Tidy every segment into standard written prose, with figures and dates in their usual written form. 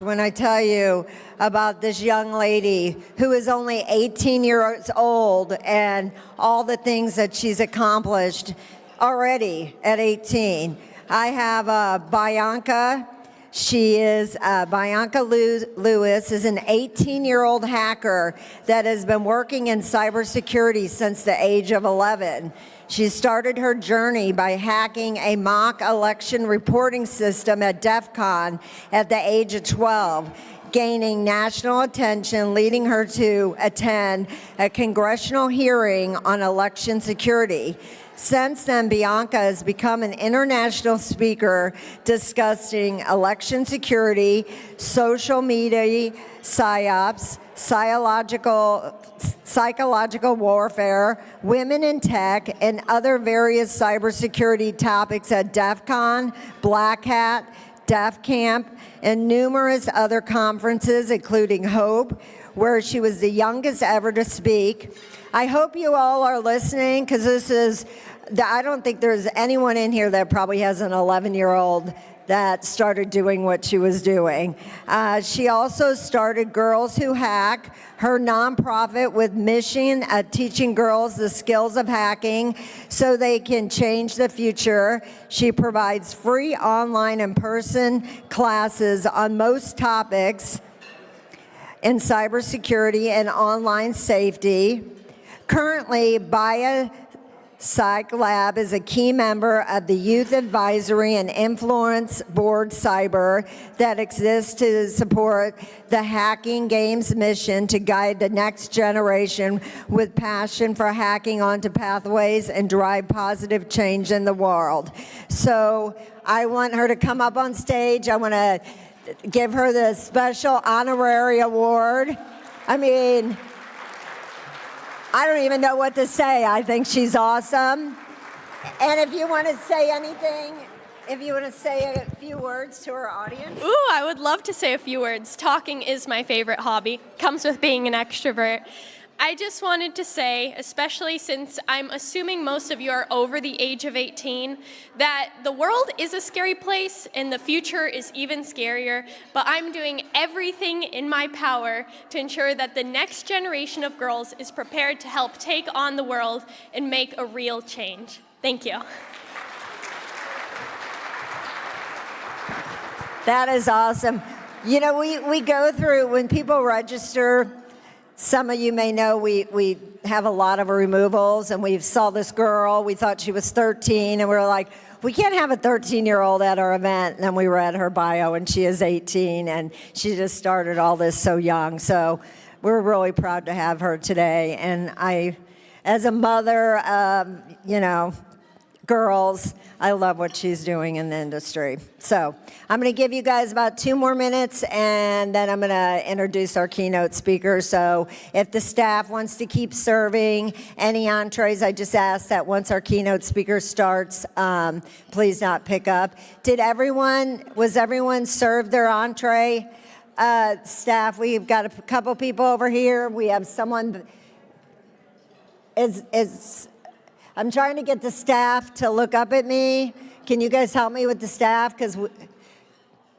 When I tell you about this young lady who is only 18 years old and all the things that she's accomplished already at 18. I have Bianca. Bianca Lewis is an 18-year-old hacker that has been working in cybersecurity since the age of 11. She started her journey by hacking a mock election reporting system at DEF CON at the age of 12, gaining national attention, leading her to attend a congressional hearing on election security. Since then, Bianca has become an international speaker discussing election security, social media, psyops, psychological warfare, women in tech, and other various cybersecurity topics at DEF CON, Black Hat, DEF Camp, and numerous other conferences, including HOPE, where she was the youngest ever to speak. I hope you all are listening, because I don't think there's anyone in here that probably has an 11-year-old that started doing what she was doing. She also started Girls Who Hack, her nonprofit with mission at teaching girls the skills of hacking so they can change the future. She provides free online and in-person classes on most topics in cybersecurity and online safety. Currently, Psych Lab is a key member of the Youth Advisory and Influence Board Cyber that exists to support the Hacking Games mission to guide the next generation with passion for hacking onto pathways and drive positive change in the world. So I want her to come up on stage. I want to give her the special honorary award. I don't even know what to say. I think she's awesome. And if you want to say anything, if you want to say a few words to our audience. Ooh, I would love to say a few words. Talking is my favorite hobby. Comes with being an extrovert. I just wanted to say, especially since I'm assuming most of you are over the age of 18, that the world is a scary place and the future is even scarier, but I'm doing everything in my power to ensure that the next generation of girls is prepared to help take on the world and make a real change. Thank you. That is awesome. You know, we go through, when people register, some of you may know we have a lot of removals, and we saw this girl, we thought she was 13, and we were like, we can't have a 13-year-old at our event. And then we read her bio, and she is 18, and she just started all this so young. So we're really proud to have her today. And I, as a mother, girls, I love what she's doing in the industry. So I'm going to give you guys about 2 more minutes, and then I'm going to introduce our keynote speaker. So if the staff wants to keep serving any entrees, I just ask that once our keynote speaker starts, please not pick up. Was everyone served their entree? Staff, we've got a couple people over here. We have someone I'm trying to get the staff to look up at me. Can you guys help me with the staff?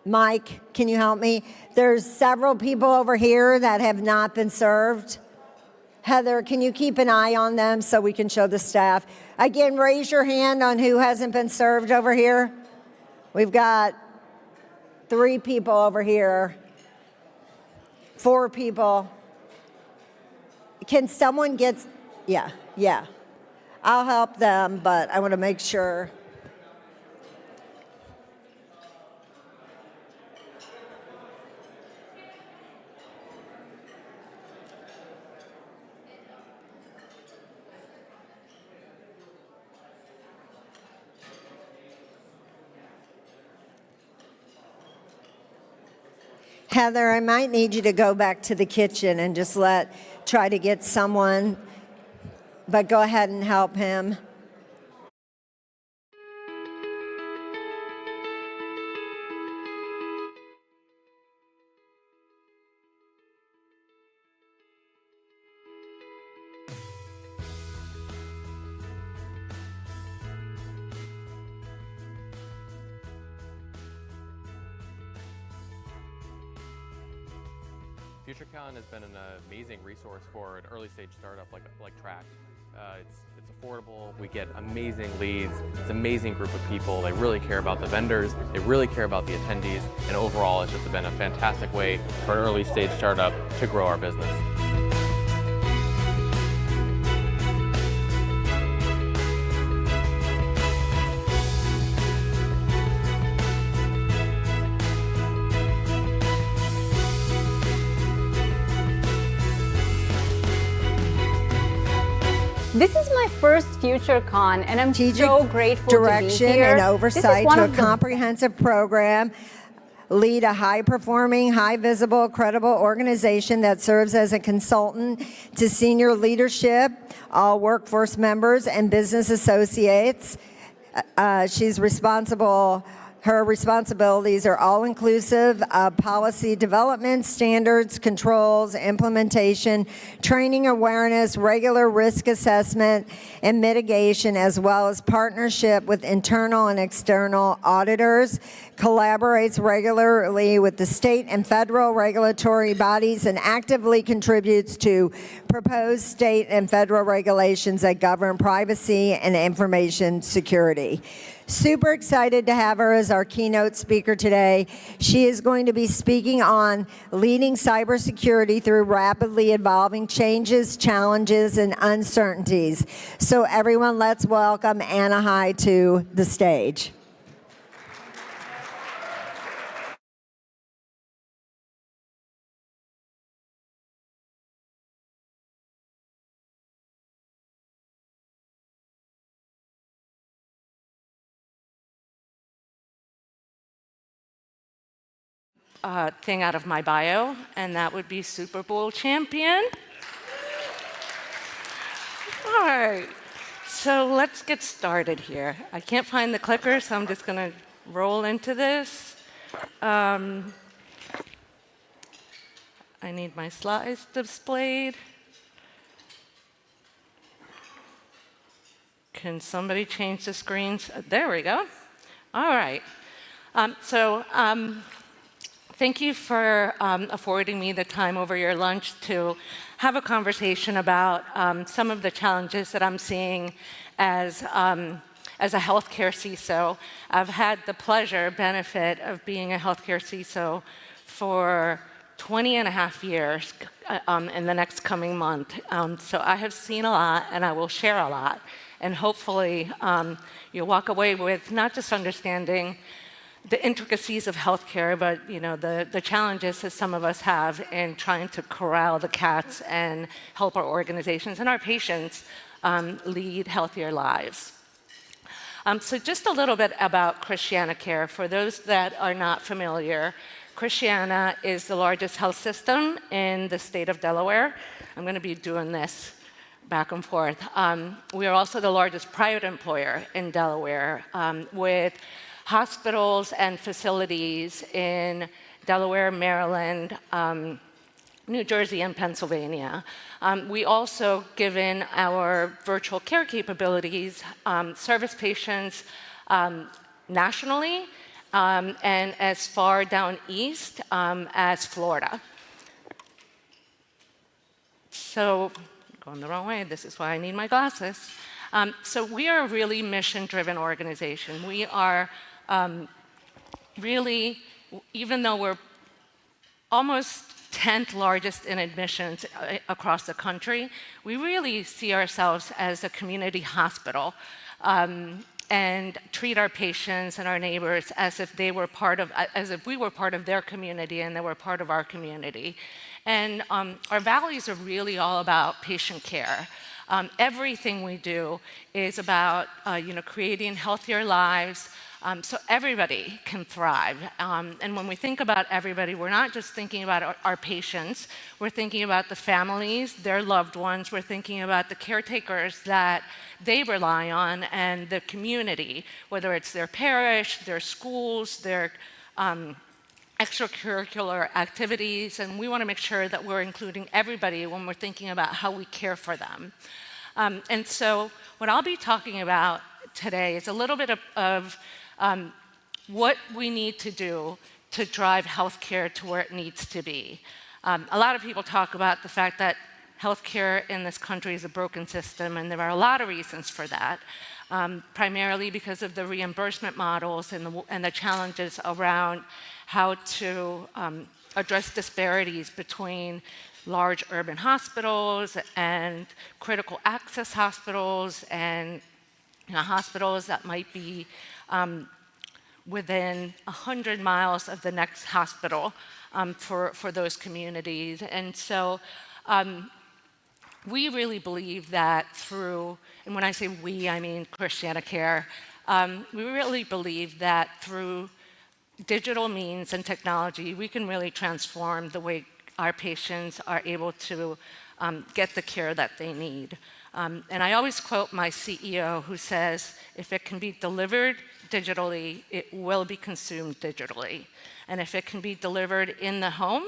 Mike, can you help me? There's several people over here that have not been served. Heather, can you keep an eye on them so we can show the staff? Again, raise your hand on who hasn't been served over here. We've got 3 people over here. 4 people. Can someone get, yeah. I'll help them, but I want to make sure. Heather, I might need you to go back to the kitchen and just try to get someone. But go ahead and help him. FutureCon has been an amazing resource for an early stage startup like Track. It's affordable, we get amazing leads, it's an amazing group of people, they really care about the vendors, they really care about the attendees, and overall it's just been a fantastic way for an early stage startup to grow our business. This is my first FutureCon, and I'm so grateful direction to be here. And oversight to a comprehensive program. Lead a high-performing, high-visible, credible organization that serves as a consultant to senior leadership, all workforce members, and business associates. Her responsibilities are all-inclusive of policy development, standards, controls, implementation, training awareness, regular risk assessment and mitigation, as well as partnership with internal and external auditors, collaborates regularly with the state and federal regulatory bodies, and actively contributes to proposed state and federal regulations that govern privacy and information security. Super excited to have her as our keynote speaker today. She is going to be speaking on leading cybersecurity through rapidly evolving changes, challenges, and uncertainties. So everyone, let's welcome Anahi to the stage. Thing out of my bio, and that would be Super Bowl champion. All right, so let's get started here. I can't find the clicker, so I'm just going to roll into this. I need my slides displayed. Can somebody change the screens? There we go. All right. Thank you for affording me the time over your lunch to have a conversation about some of the challenges that I'm seeing as a healthcare CISO. I've had the benefit of being a healthcare CISO for 20 and a half years in the next coming month. So I have seen a lot, and I will share a lot. And hopefully you'll walk away with not just understanding the intricacies of healthcare, but the challenges that some of us have in trying to corral the cats and help our organizations and our patients lead healthier lives. So just a little bit about ChristianaCare. For those that are not familiar, Christiana is the largest health system in the state of Delaware. I'm going to be doing this back and forth. We are also the largest private employer in Delaware, with hospitals and facilities in Delaware, Maryland, New Jersey, and Pennsylvania. We also, given our virtual care capabilities, service patients nationally and as far down east as Florida. So, going the wrong way, this is why I need my glasses. So we are a really mission-driven organization. We are really, even though we're almost 10th largest in admissions across the country, we really see ourselves as a community hospital and treat our patients and our neighbors as if we were part of their community and they were part of our community. And our values are really all about patient care. Everything we do is about creating healthier lives, so everybody can thrive. And when we think about everybody, we're not just thinking about our patients, we're thinking about the families, their loved ones, we're thinking about the caretakers that they rely on, and the community, whether it's their parish, their schools, their extracurricular activities, and we want to make sure that we're including everybody when we're thinking about how we care for them. And so what I'll be talking about today is a little bit of what we need to do to drive healthcare to where it needs to be. A lot of people talk about the fact that healthcare in this country is a broken system, and there are a lot of reasons for that, primarily because of the reimbursement models and the challenges around how to address disparities between large urban hospitals and critical access hospitals and hospitals that might be within 100 miles of the next hospital for those communities. And so we really believe that through, and when I say we, I mean ChristianaCare, we really believe that through digital means and technology, we can really transform the way our patients are able to get the care that they need. And I always quote my CEO who says, if it can be delivered digitally, it will be consumed digitally. And if it can be delivered in the home,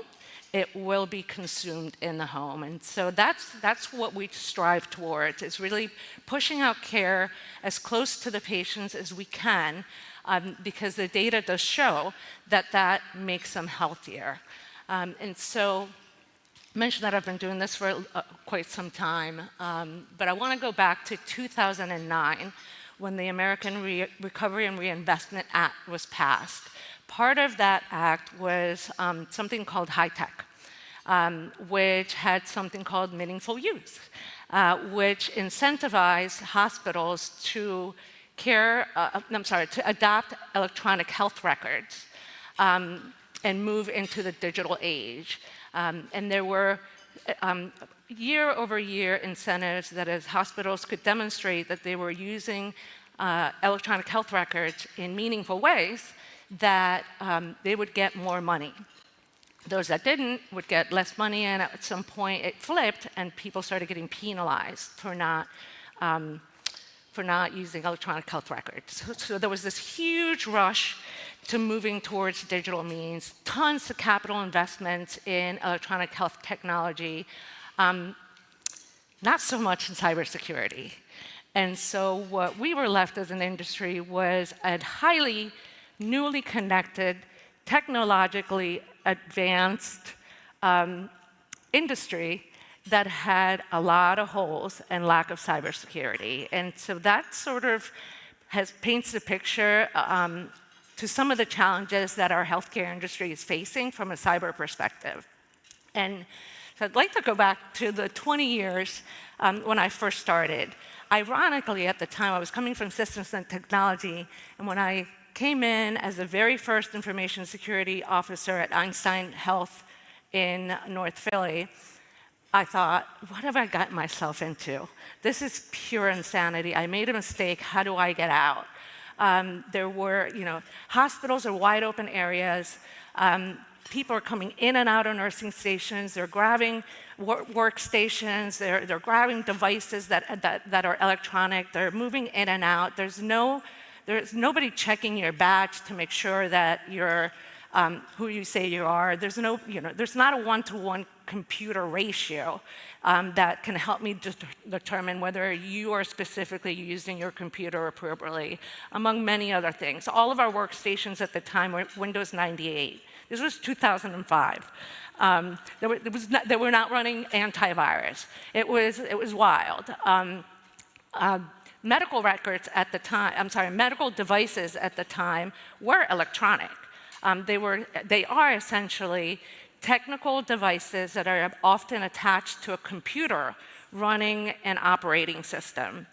it will be consumed in the home. And so that's what we strive towards, is really pushing out care as close to the patients as we can, because the data does show that that makes them healthier. And so I mentioned that I've been doing this for quite some time, but I want to go back to 2009 when the American Recovery and Reinvestment Act was passed. Part of that act was something called high-tech, which had something called meaningful use, which incentivized hospitals to to adopt electronic health records and move into the digital age. And there were year-over-year incentives that as hospitals could demonstrate that they were using electronic health records in meaningful ways, that they would get more money. Those that didn't would get less money, and at some point it flipped, and people started getting penalized for not using electronic health records. So there was this huge rush to moving towards digital means, tons of capital investments in electronic health technology, not so much in cybersecurity. And so what we were left as an industry was a highly newly connected, technologically advanced industry that had a lot of holes and lack of cybersecurity. And so that sort of paints the picture to some of the challenges that our healthcare industry is facing from a cyber perspective. And so I'd like to go back to the 20 years when I first started. Ironically, at the time, I was coming from systems and technology, and when I came in as the very first information security officer at Einstein Health in North Philly, I thought, what have I gotten myself into? This is pure insanity. I made a mistake. How do I get out? There were, hospitals are wide open areas. People are coming in and out of nursing stations. They're grabbing workstations. They're grabbing devices that are electronic. They're moving in and out. There's nobody checking your badge to make sure that you're who you say you are. There's not a one-to-one computer ratio that can help me determine whether you are specifically using your computer appropriately, among many other things. All of our workstations at the time were Windows 98. This was 2005. They were not running antivirus. It was wild. Medical records at the time, medical devices at the time were electronic. They are essentially technical devices that are often attached to a computer running an operating system.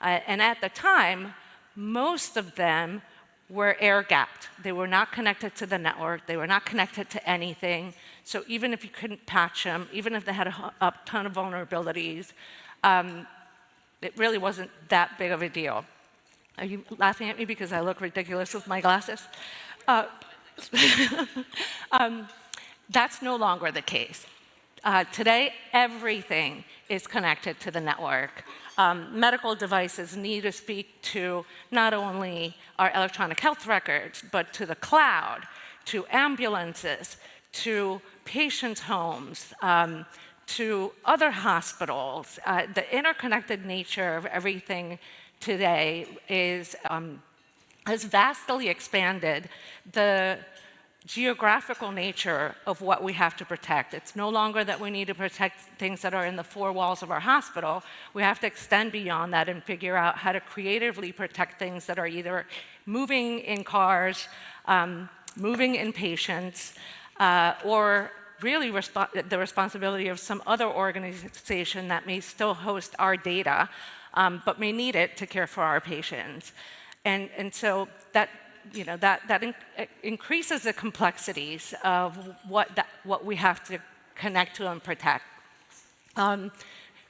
And at the time, most of them were air-gapped. They were not connected to the network. They were not connected to anything. So even if you couldn't patch them, even if they had a ton of vulnerabilities, it really wasn't that big of a deal. Are you laughing at me because I look ridiculous with my glasses? That's no longer the case. Today, everything is connected to the network. Medical devices need to speak to not only our electronic health records, but to the cloud, to ambulances, to patients' homes, to other hospitals. The interconnected nature of everything today has vastly expanded the geographical nature of what we have to protect. It's no longer that we need to protect things that are in the four walls of our hospital. We have to extend beyond that and figure out how to creatively protect things that are either moving in cars, moving in patients, or really the responsibility of some other organization that may still host our data, but may need it to care for our patients. And so that increases the complexities of what we have to connect to and protect.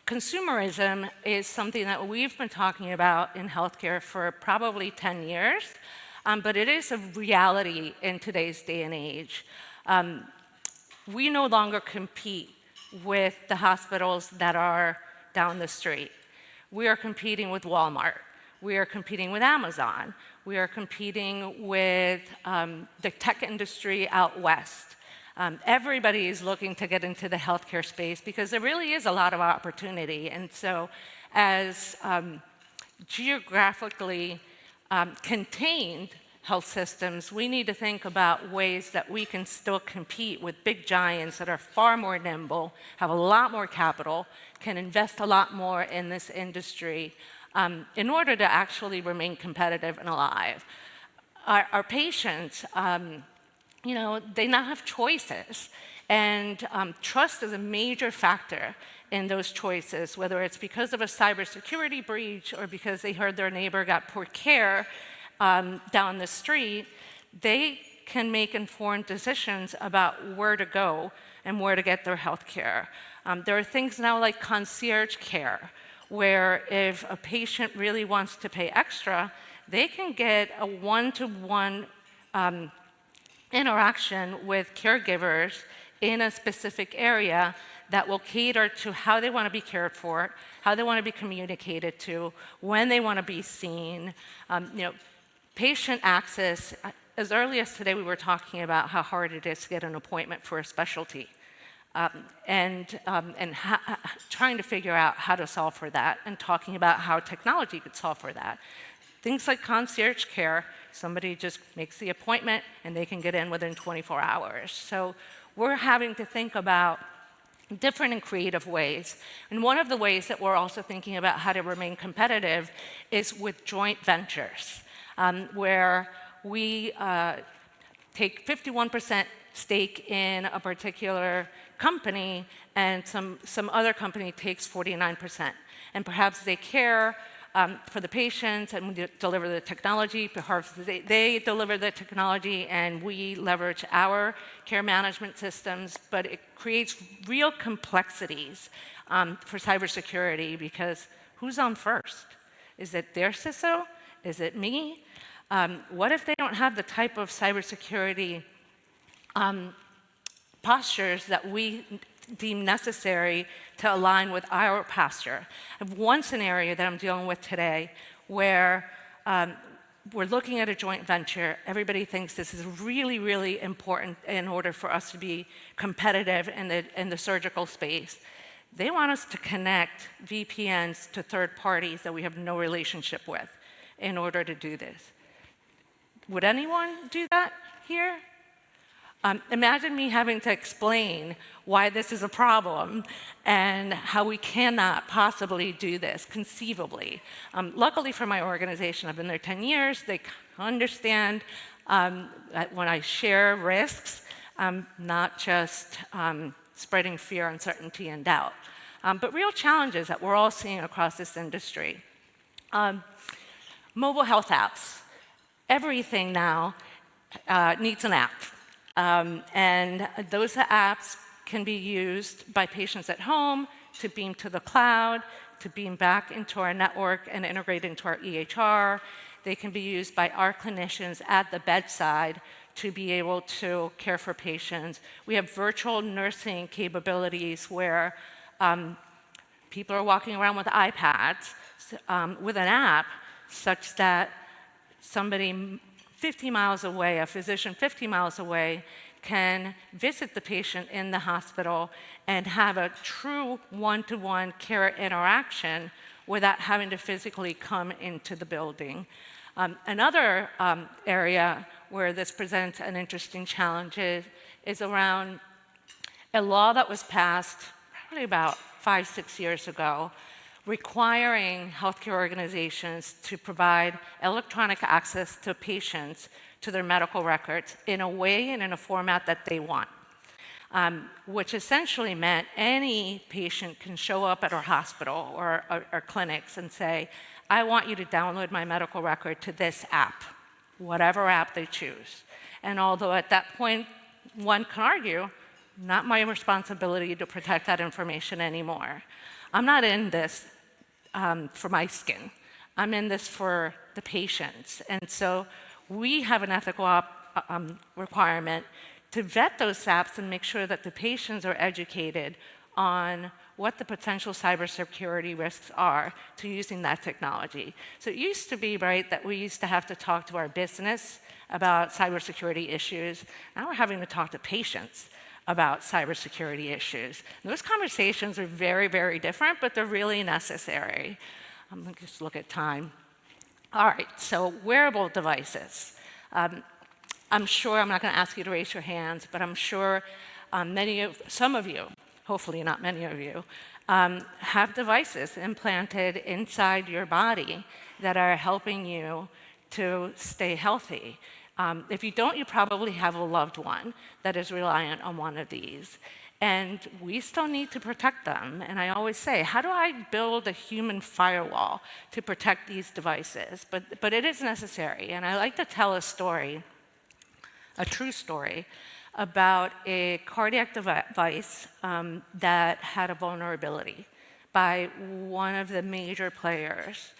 Consumerism is something that we've been talking about in healthcare for probably 10 years, but it is a reality in today's day and age. We no longer compete with the hospitals that are down the street. We are competing with Walmart. We are competing with Amazon. We are competing with the tech industry out west. Everybody is looking to get into the healthcare space because there really is a lot of opportunity. And so as geographically contained health systems, we need to think about ways that we can still compete with big giants that are far more nimble, have a lot more capital, can invest a lot more in this industry, in order to actually remain competitive and alive. Our patients, they now have choices, and trust is a major factor in those choices, whether it's because of a cybersecurity breach or because they heard their neighbor got poor care down the street. They can make informed decisions about where to go and where to get their health care. There are things now like concierge care, where if a patient really wants to pay extra, they can get a one-to-one interaction with caregivers in a specific area that will cater to how they want to be cared for, how they want to be communicated to, when they want to be seen. Patient access, as early as today we were talking about how hard it is to get an appointment for a specialty. And trying to figure out how to solve for that, and talking about how technology could solve for that. Things like concierge care, somebody just makes the appointment and they can get in within 24 hours. So we're having to think about different and creative ways. And one of the ways that we're also thinking about how to remain competitive is with joint ventures, where we take 51% stake in a particular company, and some other company takes 49%. And perhaps they care for the patients and we deliver the technology, perhaps they deliver the technology and we leverage our care management systems, but it creates real complexities for cybersecurity, because who's on first? Is it their CISO? Is it me? What if they don't have the type of cybersecurity postures that we deem necessary to align with our posture? I have one scenario that I'm dealing with today where we're looking at a joint venture. Everybody thinks this is really, really important in order for us to be competitive in the surgical space. They want us to connect VPNs to third parties that we have no relationship with in order to do this. Would anyone do that here? Imagine me having to explain why this is a problem and how we cannot possibly do this conceivably. Luckily for my organization, I've been there 10 years. They understand that when I share risks, I'm not just spreading fear, uncertainty, and doubt, but real challenges that we're all seeing across this industry. Mobile health apps. Everything now needs an app. And those apps can be used by patients at home to beam to the cloud, to beam back into our network and integrate into our EHR. They can be used by our clinicians at the bedside to be able to care for patients. We have virtual nursing capabilities where people are walking around with iPads with an app such that somebody 50 miles away, a physician 50 miles away, can visit the patient in the hospital and have a true one-to-one care interaction without having to physically come into the building. Another area where this presents an interesting challenge is around a law that was passed probably about 5, 6 years ago, requiring healthcare organizations to provide electronic access to patients to their medical records in a way and in a format that they want. Which essentially meant any patient can show up at our hospital or our clinics and say, I want you to download my medical record to this app, whatever app they choose. And although at that point, one can argue, not my responsibility to protect that information anymore. I'm not in this for my skin. I'm in this for the patients. And so we have an ethical requirement to vet those apps and make sure that the patients are educated on what the potential cybersecurity risks are to using that technology. So it used to be, right, that we used to have to talk to our business about cybersecurity issues. Now we're having to talk to patients about cybersecurity issues. And those conversations are very, very different, but they're really necessary. I'm going to just look at time. All right, so wearable devices. I'm sure, I'm not going to ask you to raise your hands, but I'm sure some of you, hopefully not many of you, have devices implanted inside your body that are helping you to stay healthy. If you don't, you probably have a loved one that is reliant on one of these. And we still need to protect them. And I always say, how do I build a human firewall to protect these devices? But it is necessary. And I like to tell a story, a true story, about a cardiac device that had a vulnerability by one of the major players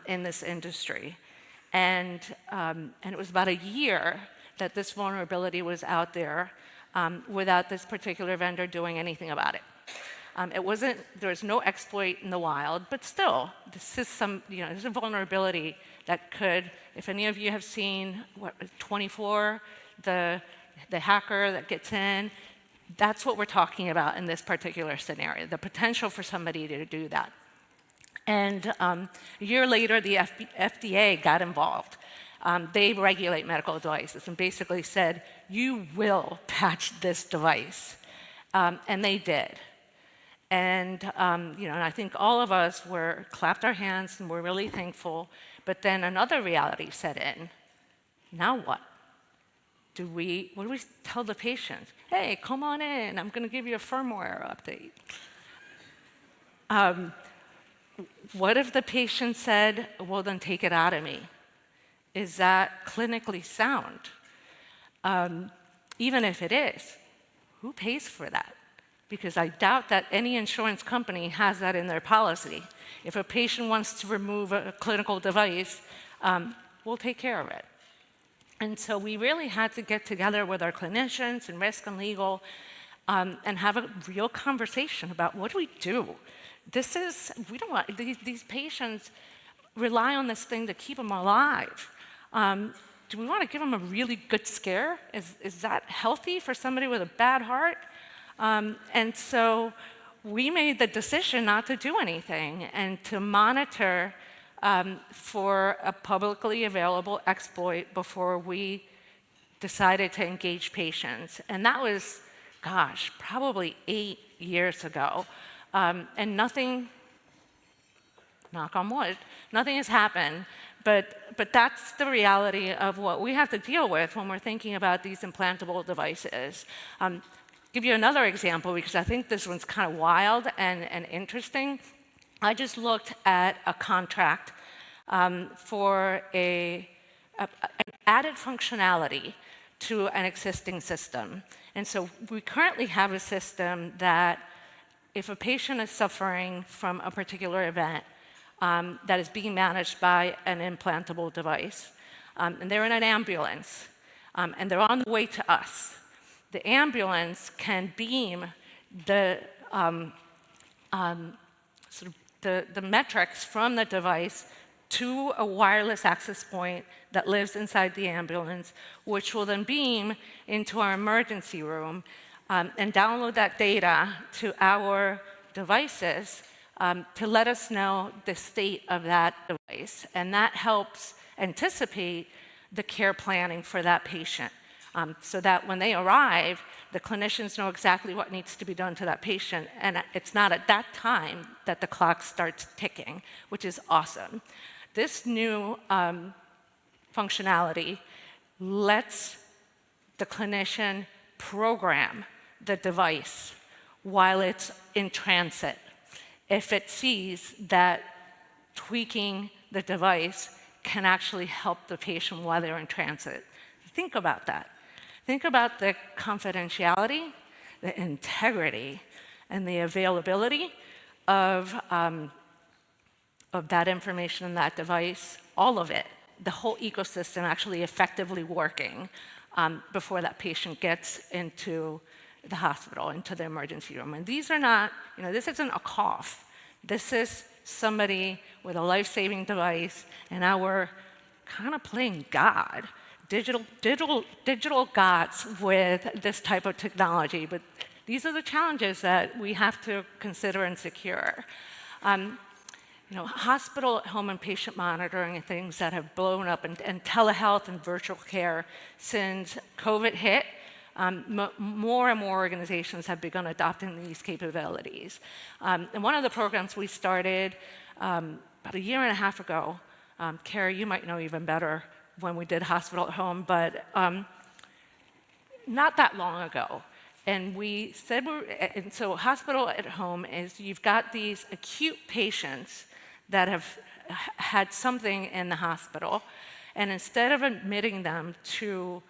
in this industry. And it was about a year that this vulnerability was out there without this particular vendor doing anything about it. There was no exploit in the wild, but still, this is there's a vulnerability that could, if any of you have seen 24, the hacker that gets in, that's what we're talking about in this particular scenario, the potential for somebody to do that. And a year later, the FDA got involved. They regulate medical devices and basically said, you will patch this device. And they did. And I think all of us clapped our hands and were really thankful. But then another reality set in. Now what? What do we tell the patient? Hey, come on in. I'm going to give you a firmware update. What if the patient said, well, then take it out of me? Is that clinically sound? Even if it is, who pays for that? Because I doubt that any insurance company has that in their policy. If a patient wants to remove a clinical device, we'll take care of it. And so we really had to get together with our clinicians and risk and legal and have a real conversation about what do we do? We don't want, these patients rely on this thing to keep them alive. Do we want to give them a really good scare? Is that healthy for somebody with a bad heart? And so we made the decision not to do anything and to monitor for a publicly available exploit before we decided to engage patients. And that was, probably 8 years ago. And nothing, knock on wood, nothing has happened. But that's the reality of what we have to deal with when we're thinking about these implantable devices. Give you another example, because I think this one's kind of wild and interesting. I just looked at a contract for an added functionality to an existing system. And so we currently have a system that if a patient is suffering from a particular event that is being managed by an implantable device, and they're in an ambulance, and they're on the way to us, the ambulance can beam the metrics from the device to a wireless access point that lives inside the ambulance, which will then beam into our emergency room and download that data to our devices to let us know the state of that device. And that helps anticipate the care planning for that patient, so that when they arrive, the clinicians know exactly what needs to be done to that patient, and it's not at that time that the clock starts ticking, which is awesome. This new functionality lets the clinician program the device while it's in transit if it sees that tweaking the device can actually help the patient while they're in transit. Think about that. Think about the confidentiality, the integrity, and the availability of that information in that device, all of it, the whole ecosystem actually effectively working before that patient gets into the hospital, into the emergency room. And these are not, this isn't a cough. This is somebody with a life-saving device, and now we're kind of playing God, digital gods with this type of technology. But these are the challenges that we have to consider and secure. Hospital at home and patient monitoring and things that have blown up, and telehealth and virtual care since COVID hit. More and more organizations have begun adopting these capabilities. And one of the programs we started about a year and a half ago, Carrie, you might know even better when we did hospital at home, but not that long ago. And we said, and so hospital at home is you've got these acute patients that have had something in the hospital, and instead of admitting them to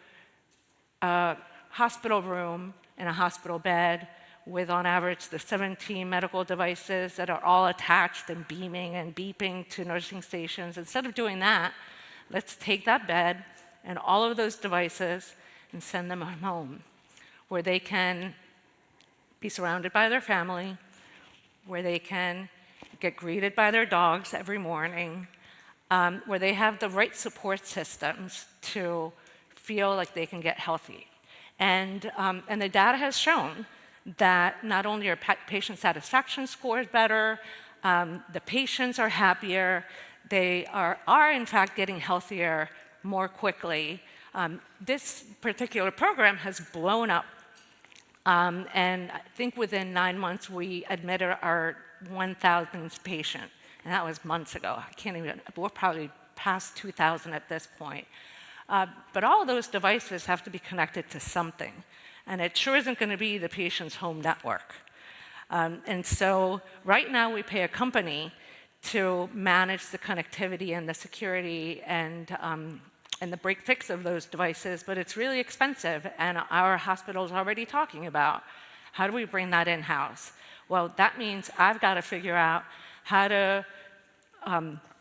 a hospital room in a hospital bed with, on average, the 17 medical devices that are all attached and beaming and beeping to nursing stations, instead of doing that, let's take that bed and all of those devices and send them home, where they can be surrounded by their family, where they can get greeted by their dogs every morning, where they have the right support systems to feel like they can get healthy. And the data has shown that not only are patient satisfaction scores better, the patients are happier, they are in fact getting healthier more quickly. This particular program has blown up. And I think within 9 months, we admitted our 1,000th patient. And that was months ago. We're probably past 2,000 at this point. But all those devices have to be connected to something. And it sure isn't going to be the patient's home network. And so right now, we pay a company to manage the connectivity and the security and the break fix of those devices, but it's really expensive, and our hospital is already talking about how do we bring that in-house. Well, that means I've got to figure out how to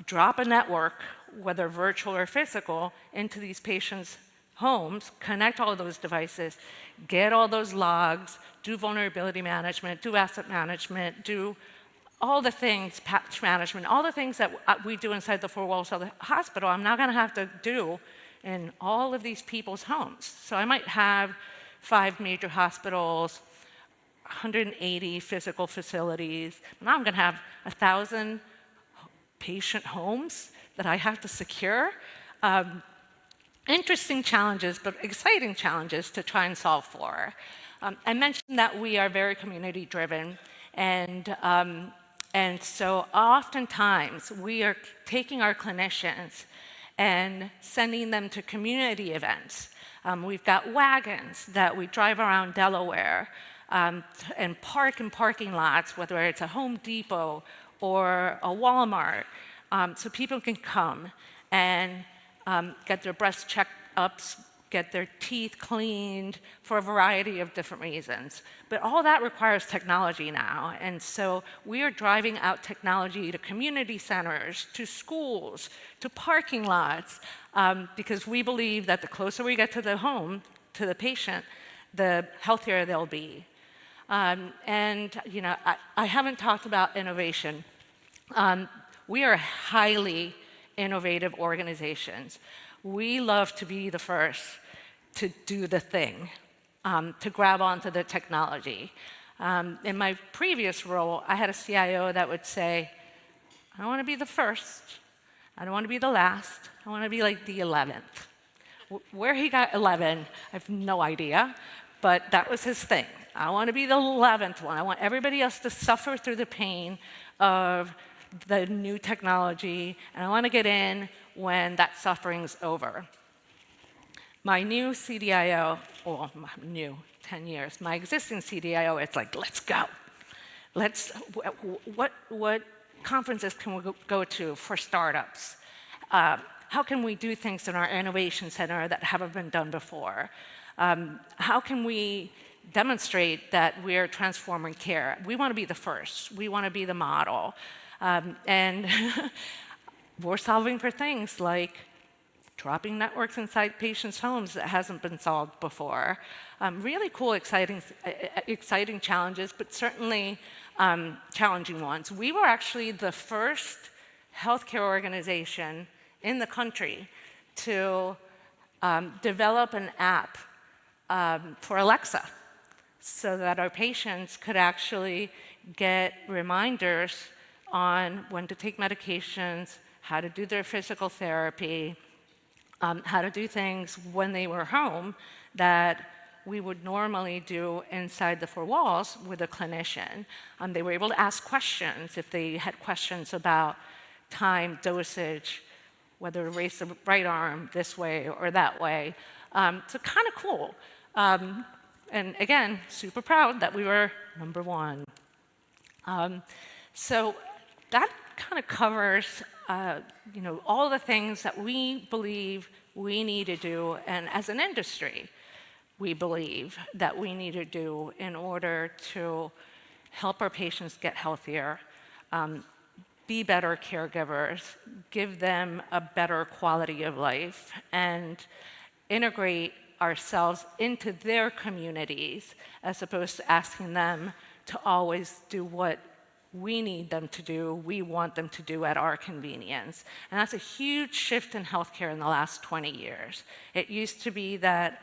drop a network, whether virtual or physical, into these patients' homes, connect all of those devices, get all those logs, do vulnerability management, do asset management, do all the things, patch management, all the things that we do inside the four walls of the hospital, I'm now going to have to do in all of these people's homes. So I might have 5 major hospitals, 180 physical facilities. Now I'm going to have 1,000 patient homes that I have to secure. Interesting challenges, but exciting challenges to try and solve for. I mentioned that we are very community-driven, and so oftentimes we are taking our clinicians and sending them to community events. We've got wagons that we drive around Delaware and park in parking lots, whether it's a Home Depot or a Walmart, so people can come and get their breast checkups, get their teeth cleaned for a variety of different reasons. But all that requires technology now. And so we are driving out technology to community centers, to schools, to parking lots, because we believe that the closer we get to the home, to the patient, the healthier they'll be. I haven't talked about innovation. We are highly innovative organizations. We love to be the first to do the thing, to grab onto the technology. In my previous role, I had a CIO that would say, I don't want to be the first. I don't want to be the last. I want to be like the 11th. Where he got 11, I have no idea, but that was his thing. I want to be the 11th one. I want everybody else to suffer through the pain of the new technology, and I want to get in when that suffering's over. My new CDIO, well, new, 10 years, my existing CDIO, it's like, let's go. What conferences can we go to for startups? How can we do things in our innovation center that haven't been done before? How can we demonstrate that we're transforming care? We want to be the first. We want to be the model. And we're solving for things like dropping networks inside patients' homes that hasn't been solved before. Really cool, exciting challenges, but certainly challenging ones. We were actually the first healthcare organization in the country to develop an app for Alexa so that our patients could actually get reminders on when to take medications, how to do their physical therapy, how to do things when they were home that we would normally do inside the four walls with a clinician. They were able to ask questions if they had questions about time, dosage, whether to raise the right arm this way or that way. So kind of cool. And again, super proud that we were number one. So that kind of covers all the things that we believe we need to do, and as an industry, we believe that we need to do in order to help our patients get healthier, be better caregivers, give them a better quality of life, and integrate ourselves into their communities as opposed to asking them to always do what we need them to do, we want them to do at our convenience. And that's a huge shift in healthcare in the last 20 years. It used to be that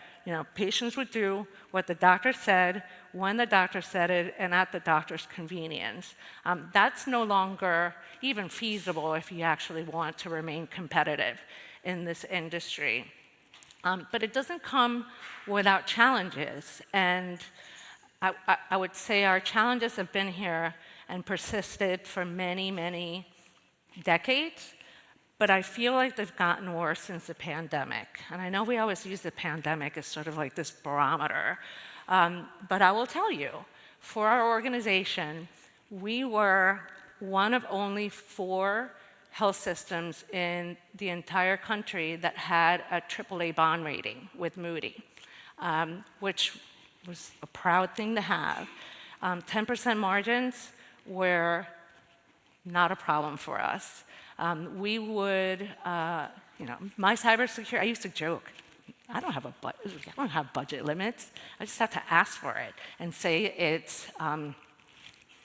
patients would do what the doctor said, when the doctor said it, and at the doctor's convenience. That's no longer even feasible if you actually want to remain competitive in this industry. But it doesn't come without challenges. And I would say our challenges have been here and persisted for many, many decades. But I feel like they've gotten worse since the pandemic. And I know we always use the pandemic as sort of like this barometer. But I will tell you, for our organization, we were one of only 4 health systems in the entire country that had a AAA bond rating with Moody, which was a proud thing to have. 10% margins were not a problem for us. We would, my cybersecurity, I used to joke, I don't have budget limits. I just have to ask for it and say it's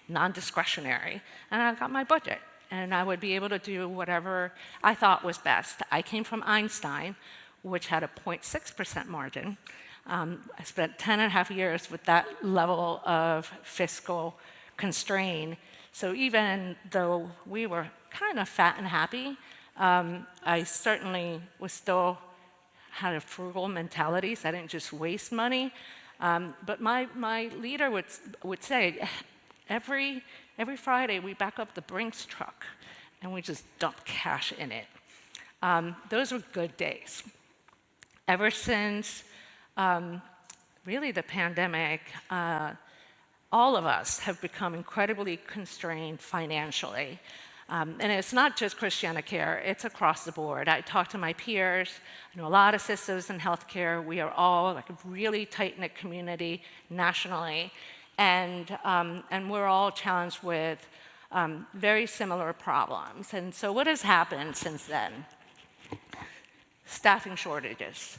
non-discretionary, and I got my budget. And I would be able to do whatever I thought was best. I came from Einstein, which had a 0.6% margin. I spent 10.5 years with that level of fiscal constraint. So even though we were kind of fat and happy, I certainly had a frugal mentality, so I didn't just waste money. But my leader would say, every Friday we back up the Brinks truck and we just dump cash in it. Those were good days. Ever since really the pandemic, all of us have become incredibly constrained financially. And it's not just ChristianaCare, it's across the board. I talk to my peers, I know a lot of systems in healthcare. We are all like a really tight-knit community nationally, and we're all challenged with very similar problems. And so what has happened since then? Staffing shortages.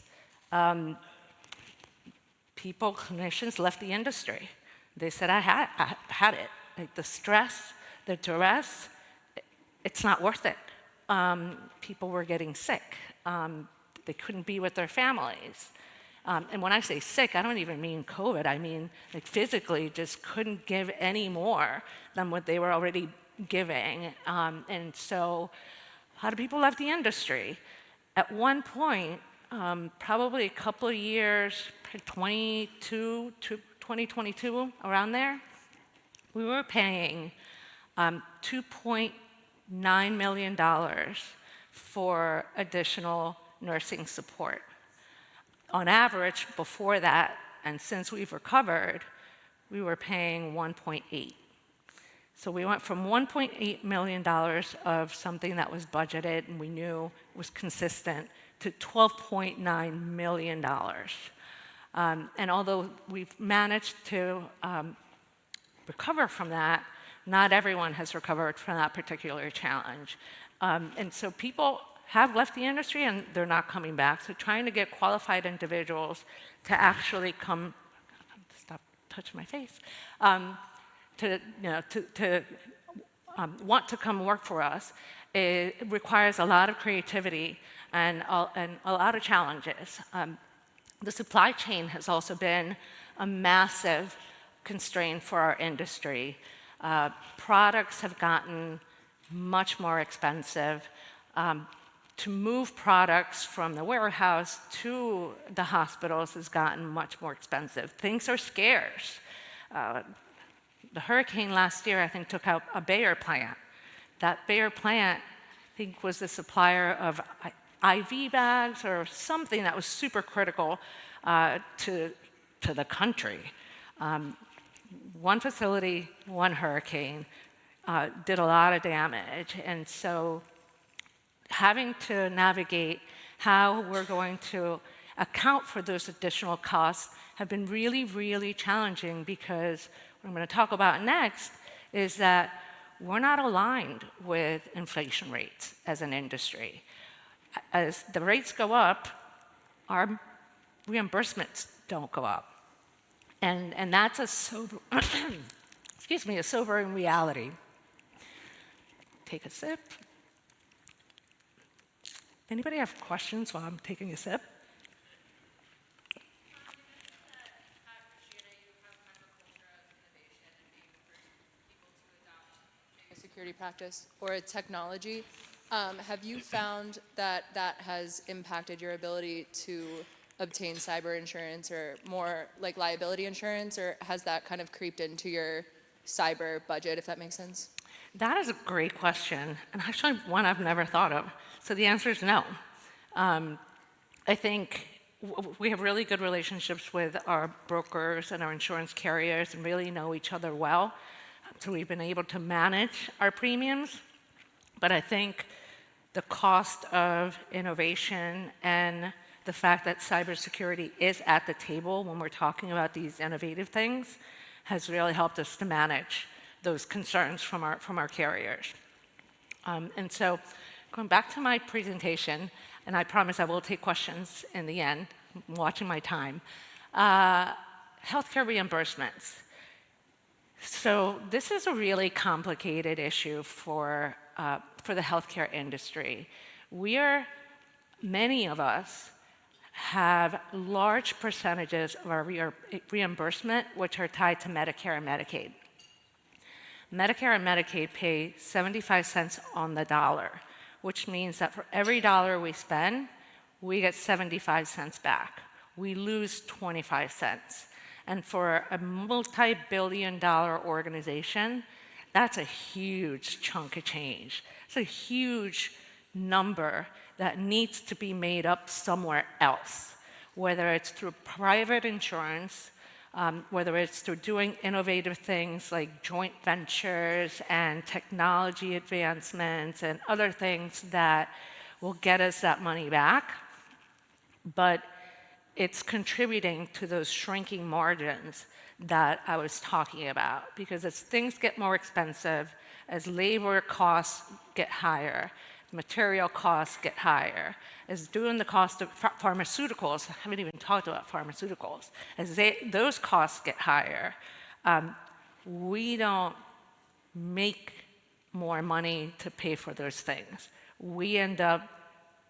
Clinicians left the industry. They said, I had it. Like the stress, the duress, it's not worth it. People were getting sick. They couldn't be with their families. And when I say sick, I don't even mean COVID. I mean like physically just couldn't give any more than what they were already giving. And so how do people left the industry? At one point, probably a couple of years, 22 to 2022, around there, we were paying $2.9 million for additional nursing support. On average, before that, and since we've recovered, we were paying 1.8. So we went from $1.8 million of something that was budgeted and we knew was consistent to $12.9 million. And although we've managed to recover from that, not everyone has recovered from that particular challenge. And so people have left the industry and they're not coming back. So trying to get qualified individuals to actually come, stop touching my face, want to come work for us, it requires a lot of creativity and a lot of challenges. The supply chain has also been a massive constraint for our industry. Products have gotten much more expensive. To move products from the warehouse to the hospitals has gotten much more expensive. Things are scarce. The hurricane last year, I think, took out a Bayer plant. That Bayer plant, I think, was the supplier of IV bags or something that was super critical to the country. One facility, one hurricane, did a lot of damage. And so having to navigate how we're going to account for those additional costs have been really, really challenging, because what I'm going to talk about next is that we're not aligned with inflation rates as an industry. As the rates go up, our reimbursements don't go up. And that's a sobering reality. Take a sip. Anybody have questions while I'm taking a sip? Security practice or a technology. Have you found that that has impacted your ability to obtain cyber insurance or more like liability insurance, or has that kind of creeped into your cyber budget, if that makes sense? That is a great question, and actually one I've never thought of. So the answer is no. I think we have really good relationships with our brokers and our insurance carriers and really know each other well. So we've been able to manage our premiums. But I think the cost of innovation and the fact that cybersecurity is at the table when we're talking about these innovative things has really helped us to manage those concerns from our carriers. And so going back to my presentation, and I promise I will take questions in the end, I'm watching my time, healthcare reimbursements. So this is a really complicated issue for the healthcare industry. Many of us have large percentages of our reimbursement which are tied to Medicare and Medicaid. Medicare and Medicaid pay 75 cents on the dollar, which means that for every dollar we spend, we get 75 cents back. We lose 25 cents. And for a multi-billion-dollar organization, that's a huge chunk of change. It's a huge number that needs to be made up somewhere else, whether it's through private insurance, whether it's through doing innovative things like joint ventures and technology advancements and other things that will get us that money back. But it's contributing to those shrinking margins that I was talking about, because as things get more expensive, as labor costs get higher, material costs get higher, as doing the cost of pharmaceuticals, I haven't even talked about pharmaceuticals, as those costs get higher, we don't make more money to pay for those things. We end up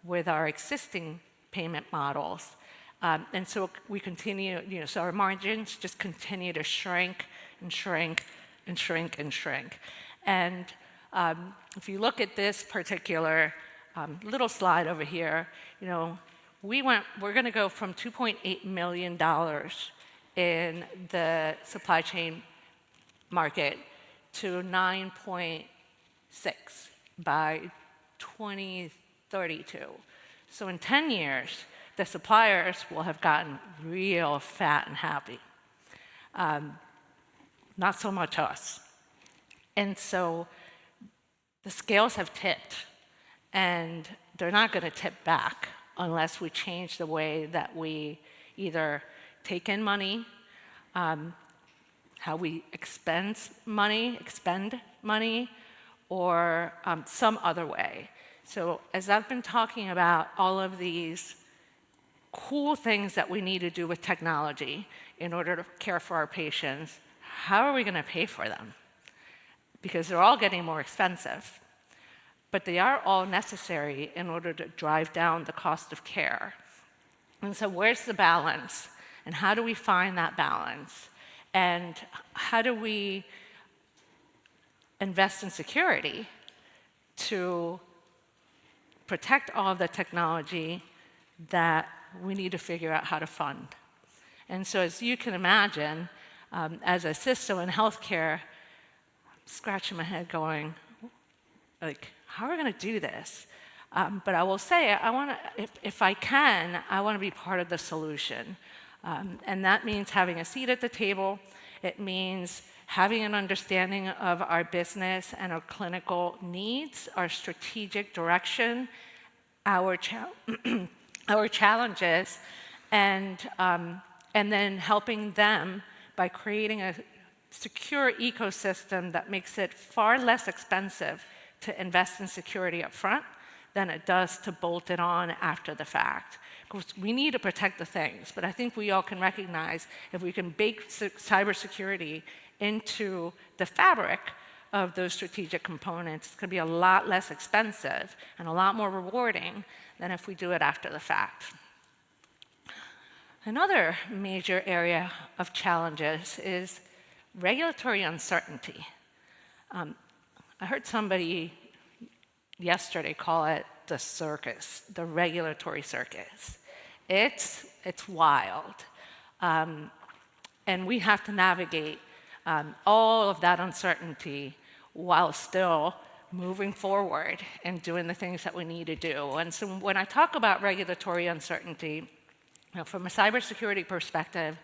with our existing payment models. And so we continue, so our margins just continue to shrink and shrink and shrink and shrink. And if you look at this particular little slide over here, we're going to go from $2.8 million in the supply chain market to 9.6 by 2032. So in 10 years, the suppliers will have gotten real fat and happy. Not so much us. And so the scales have tipped, and they're not going to tip back unless we change the way that we either take in money, how we expend money, or some other way. So as I've been talking about all of these cool things that we need to do with technology in order to care for our patients, how are we going to pay for them? Because they're all getting more expensive. But they are all necessary in order to drive down the cost of care. And so where's the balance? And how do we find that balance? And how do we invest in security to protect all of the technology that we need to figure out how to fund? And so as you can imagine, as a CISO in healthcare, I'm scratching my head going, like, how are we going to do this? But I will say, if I can, I want to be part of the solution. And that means having a seat at the table. It means having an understanding of our business and our clinical needs, our strategic direction, our challenges, and then helping them by creating a secure ecosystem that makes it far less expensive to invest in security up front than it does to bolt it on after the fact. Of course, we need to protect the things, but I think we all can recognize if we can bake cybersecurity into the fabric of those strategic components, it's going to be a lot less expensive and a lot more rewarding than if we do it after the fact. Another major area of challenges is regulatory uncertainty. I heard somebody yesterday call it the circus, the regulatory circus. It's wild. And we have to navigate all of that uncertainty while still moving forward and doing the things that we need to do. And so when I talk about regulatory uncertainty, from a cybersecurity perspective,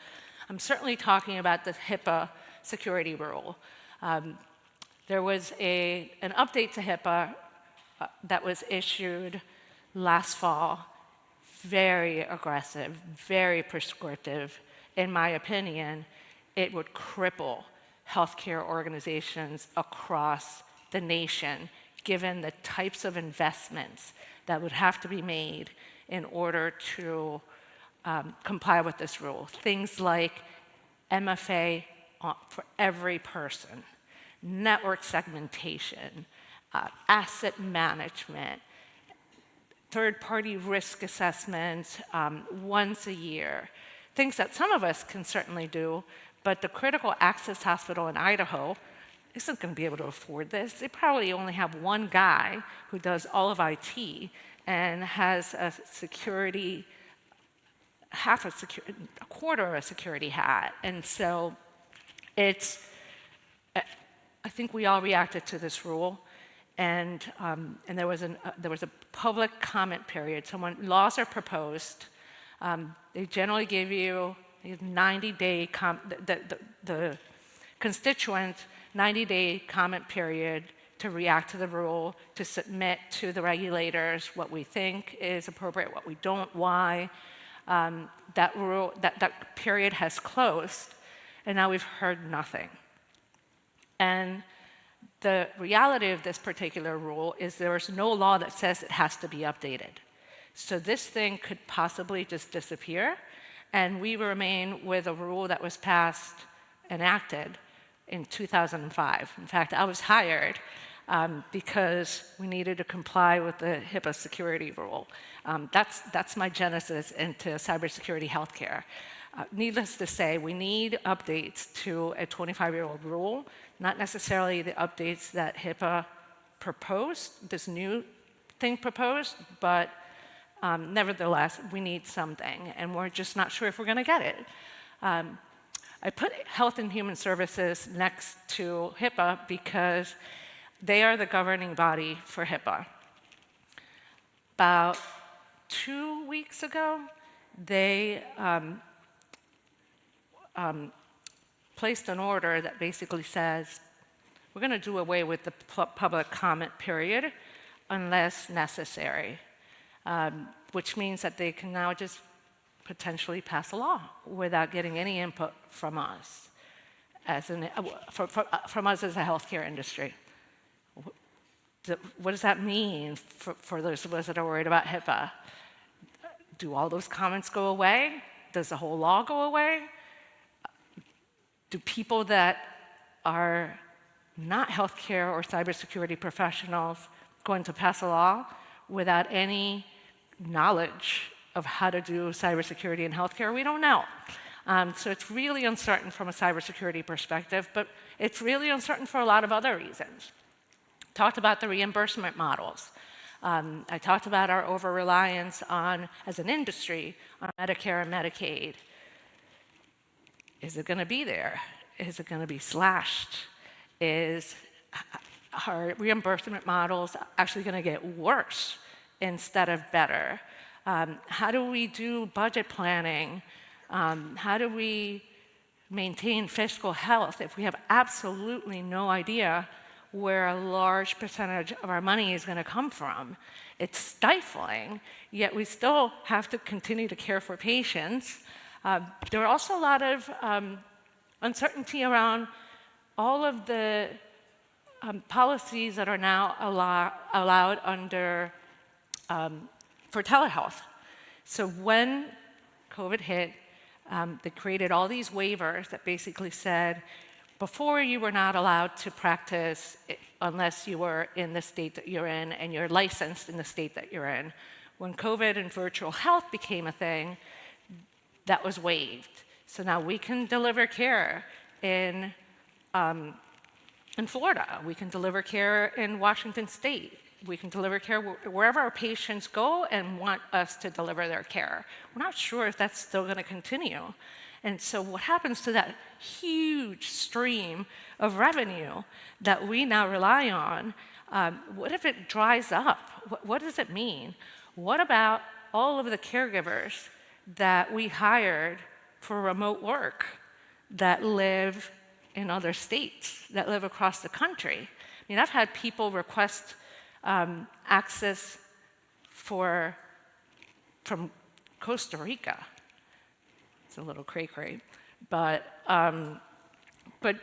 I'm certainly talking about the HIPAA security rule. There was an update to HIPAA that was issued last fall, very aggressive, very prescriptive. In my opinion, it would cripple healthcare organizations across the nation, given the types of investments that would have to be made in order to comply with this rule. Things like MFA for every person, network segmentation, asset management, third-party risk assessments once a year, things that some of us can certainly do, but the critical access hospital in Idaho isn't going to be able to afford this. They probably only have one guy who does all of IT and has a security, a quarter of a security hat. And so I think we all reacted to this rule. And there was a public comment period. So when laws are proposed, they generally give you a 90-day the constituent 90-day comment period to react to the rule, to submit to the regulators what we think is appropriate, what we don't, why. That period has closed, and now we've heard nothing. And the reality of this particular rule is there is no law that says it has to be updated. So this thing could possibly just disappear, and we remain with a rule that was passed, enacted in 2005. In fact, I was hired because we needed to comply with the HIPAA security rule. That's my genesis into cybersecurity healthcare. Needless to say, we need updates to a 25-year-old rule, not necessarily the updates that HIPAA proposed, this new thing proposed, but Nevertheless, we need something, and we're just not sure if we're going to get it. I put Health and Human Services next to HIPAA because they are the governing body for HIPAA. About 2 weeks ago, they placed an order that basically says, we're going to do away with the public comment period unless necessary, which means that they can now just potentially pass a law without getting any input from us from us as a healthcare industry. What does that mean for those of us that are worried about HIPAA? Do all those comments go away? Does the whole law go away? Do people that are not healthcare or cybersecurity professionals going to pass a law without any knowledge of how to do cybersecurity in healthcare? We don't know. So it's really uncertain from a cybersecurity perspective, but it's really uncertain for a lot of other reasons. Talked about the reimbursement models. I talked about our over-reliance on, as an industry, on Medicare and Medicaid. Is it going to be there? Is it going to be slashed? Is our reimbursement models actually going to get worse instead of better? How do we do budget planning? How do we maintain fiscal health if we have absolutely no idea where a large percentage of our money is going to come from? It's stifling, yet we still have to continue to care for patients. There are also a lot of uncertainty around all of the policies that are now allowed under for telehealth. So when COVID hit, they created all these waivers that basically said, before you were not allowed to practice unless you were in the state that you're in and you're licensed in the state that you're in. When COVID and virtual health became a thing, that was waived. So now we can deliver care in Florida. We can deliver care in Washington State. We can deliver care wherever our patients go and want us to deliver their care. We're not sure if that's still going to continue. And so what happens to that huge stream of revenue that we now rely on? What if it dries up? What does it mean? What about all of the caregivers that we hired for remote work that live in other states, that live across the country? I mean, I've had people request access from Costa Rica. It's a little cray-cray, but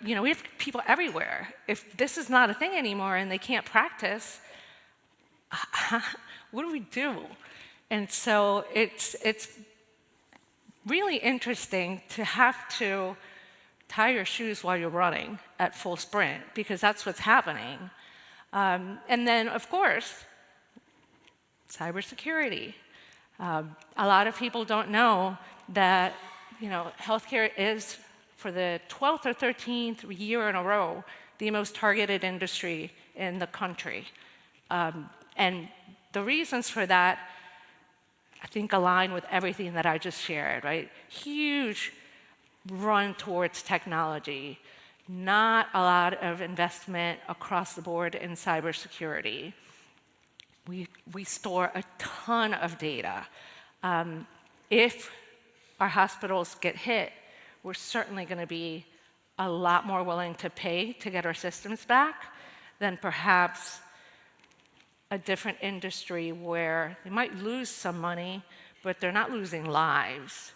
you know, we have people everywhere. If this is not a thing anymore and they can't practice, what do we do? And so it's really interesting to have to tie your shoes while you're running at full sprint, because that's what's happening. And then, of course, cybersecurity. A lot of people don't know that, you know, healthcare is, for the 12th or 13th year in a row, the most targeted industry in the country. And the reasons for that, I think, align with everything that I just shared, right? Huge run towards technology, not a lot of investment across the board in cybersecurity. We store a ton of data. If our hospitals get hit, we're certainly going to be a lot more willing to pay to get our systems back than perhaps a different industry where they might lose some money, but they're not losing lives.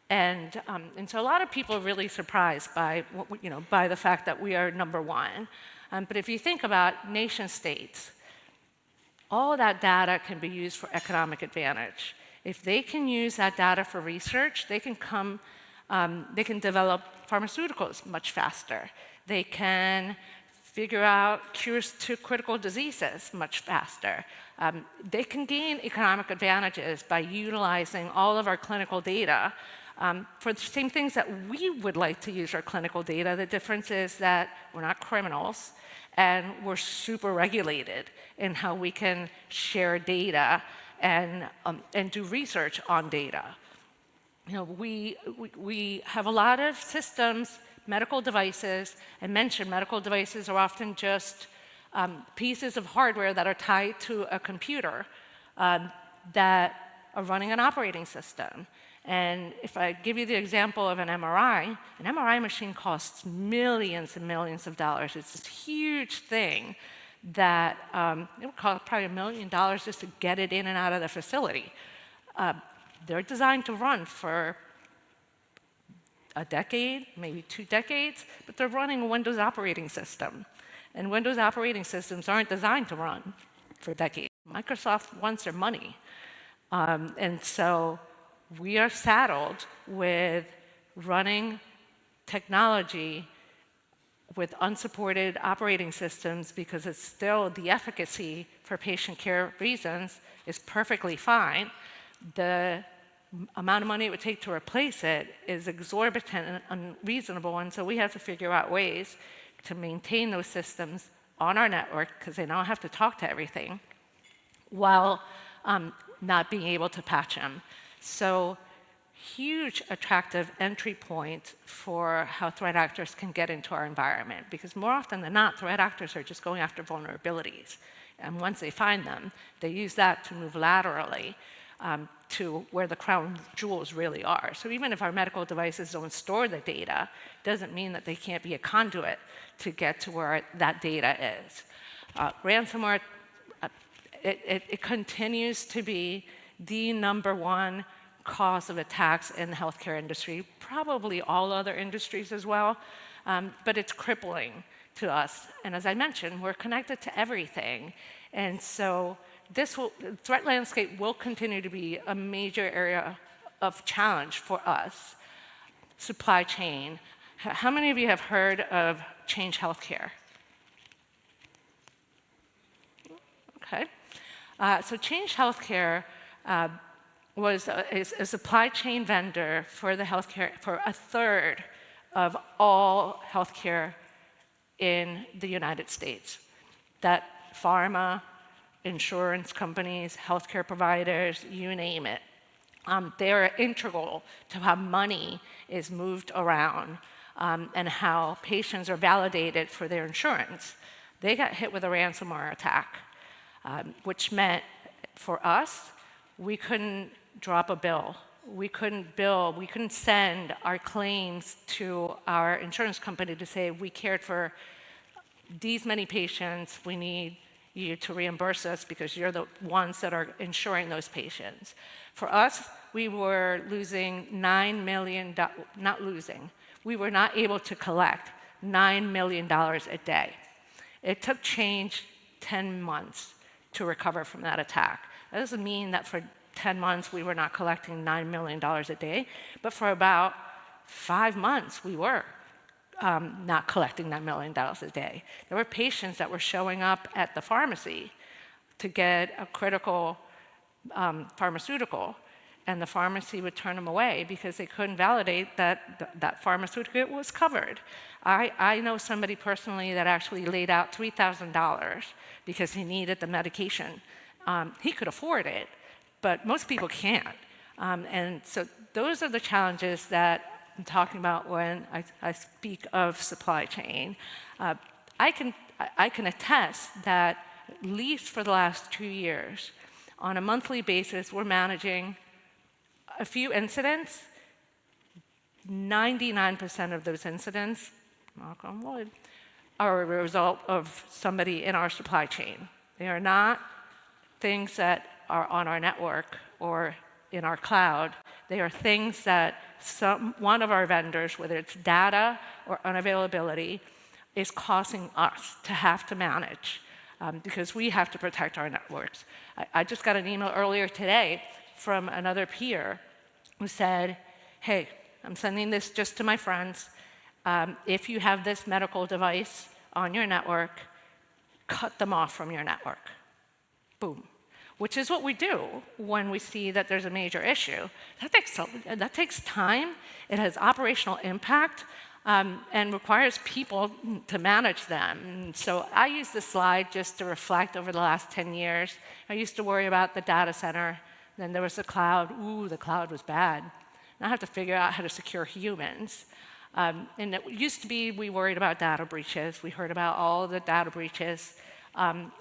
And so a lot of people are really surprised by, you know, by the fact that we are number one. But if you think about nation states, all of that data can be used for economic advantage. If they can use that data for research, they can develop pharmaceuticals much faster. They can figure out cures to critical diseases much faster. They can gain economic advantages by utilizing all of our clinical data for the same things that we would like to use our clinical data. The difference is that we're not criminals, and we're super regulated in how we can share data and do research on data. You know, we have a lot of systems, medical devices. I mentioned medical devices are often just pieces of hardware that are tied to a computer that are running an operating system. And if I give you the example of an MRI machine costs millions and millions of dollars. It's this huge thing that it would cost probably $1 million just to get it in and out of the facility. They're designed to run for a decade, maybe 2 decades, but they're running a Windows operating system. And Windows operating systems aren't designed to run for decades. Microsoft wants their money. And so we are saddled with running technology with unsupported operating systems because it's still the efficacy for patient care reasons is perfectly fine. The amount of money it would take to replace it is exorbitant and unreasonable, and so we have to figure out ways to maintain those systems on our network because they don't have to talk to everything while not being able to patch them. So huge attractive entry point for how threat actors can get into our environment, because more often than not, threat actors are just going after vulnerabilities. And once they find them, they use that to move laterally to where the crown jewels really are. So even if our medical devices don't store the data, doesn't mean that they can't be a conduit to get to where that data is. Ransomware, it continues to be the #1 cause of attacks in the healthcare industry, probably all other industries as well, but it's crippling to us. And as I mentioned, we're connected to everything. And so the threat landscape will continue to be a major area of challenge for us. Supply chain. How many of you have heard of Change Healthcare? Okay. So Change Healthcare was a supply chain vendor for the healthcare, for 1/3 of all healthcare in the United States. That pharma, insurance companies, healthcare providers, you name it. They are integral to how money is moved around and how patients are validated for their insurance. They got hit with a ransomware attack, which meant for us, we couldn't drop a bill. We couldn't bill, we couldn't send our claims to our insurance company to say, we cared for these many patients, we need you to reimburse us because you're the ones that are insuring those patients. For us, we were losing $9 million, not losing, we were not able to collect $9 million a day. It took Change 10 months to recover from that attack. That doesn't mean that for 10 months we were not collecting $9 million a day, but for about 5 months we were not collecting $9 million a day. There were patients that were showing up at the pharmacy to get a critical pharmaceutical, and the pharmacy would turn them away because they couldn't validate that that pharmaceutical was covered. I know somebody personally that actually laid out $3,000 because he needed the medication. He could afford it, but most people can't. And so those are the challenges that I'm talking about when I speak of supply chain. I can attest that at least for the last 2 years, on a monthly basis, we're managing a few incidents. 99% of those incidents, knock on wood, are a result of somebody in our supply chain. They are not things that are on our network or in our cloud. They are things that one of our vendors, whether it's data or unavailability, is causing us to have to manage because we have to protect our networks. I just got an email earlier today from another peer who said, hey, I'm sending this just to my friends. If you have this medical device on your network, cut them off from your network. Boom. Which is what we do when we see that there's a major issue. That takes time. It has operational impact. and requires people to manage them. And so I use this slide just to reflect over the last 10 years. I used to worry about the data center, then there was the cloud. Ooh, the cloud was bad. Now I have to figure out how to secure humans. And it used to be we worried about data breaches. We heard about all the data breaches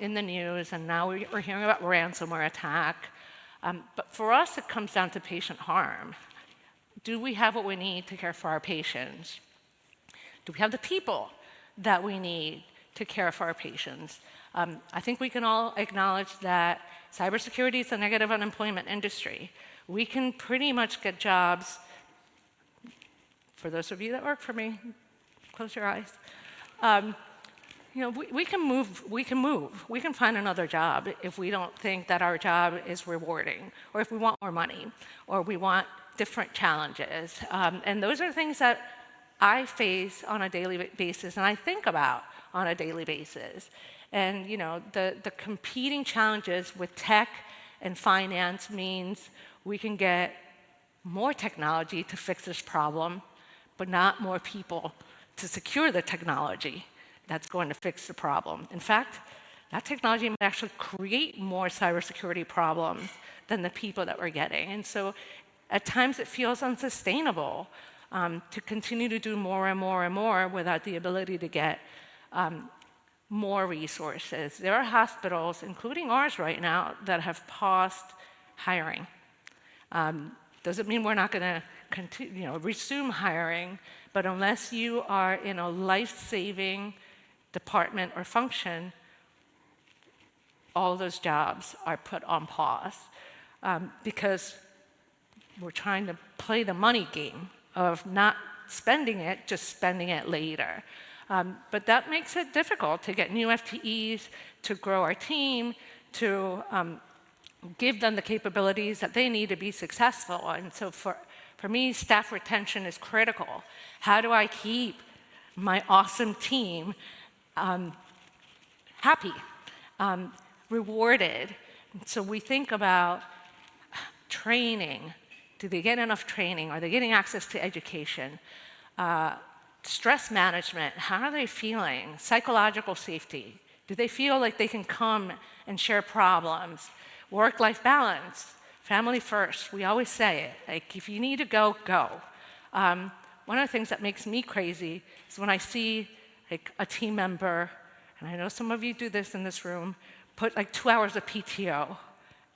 in the news, and now we're hearing about ransomware attack. But for us, it comes down to patient harm. Do we have what we need to care for our patients? Do we have the people that we need to care for our patients? I think we can all acknowledge that cybersecurity is a negative unemployment industry. We can pretty much get jobs. For those of you that work for me, close your eyes. We can move. We can find another job if we don't think that our job is rewarding, or if we want more money, or we want different challenges. And those are things that I face on a daily basis, and I think about on a daily basis. And the competing challenges with tech and finance means we can get more technology to fix this problem, but not more people to secure the technology that's going to fix the problem. In fact, that technology might actually create more cybersecurity problems than the people that we're getting. And so at times it feels unsustainable to continue to do more and more and more without the ability to get more resources. There are hospitals, including ours right now, that have paused hiring. Doesn't mean we're not going to resume hiring, but unless you are in a life-saving department or function, all those jobs are put on pause because we're trying to play the money game of not spending it, just spending it later. But that makes it difficult to get new FTEs, to grow our team, to give them the capabilities that they need to be successful. And so for me, staff retention is critical. How do I keep my awesome team happy, rewarded? So we think about training. Do they get enough training? Are they getting access to education? Stress management, how are they feeling? Psychological safety, do they feel like they can come and share problems? Work-life balance, family first, we always say it. Like, if you need to go, go. One of the things that makes me crazy is when I see like a team member, and I know some of you do this in this room, put like 2 hours of PTO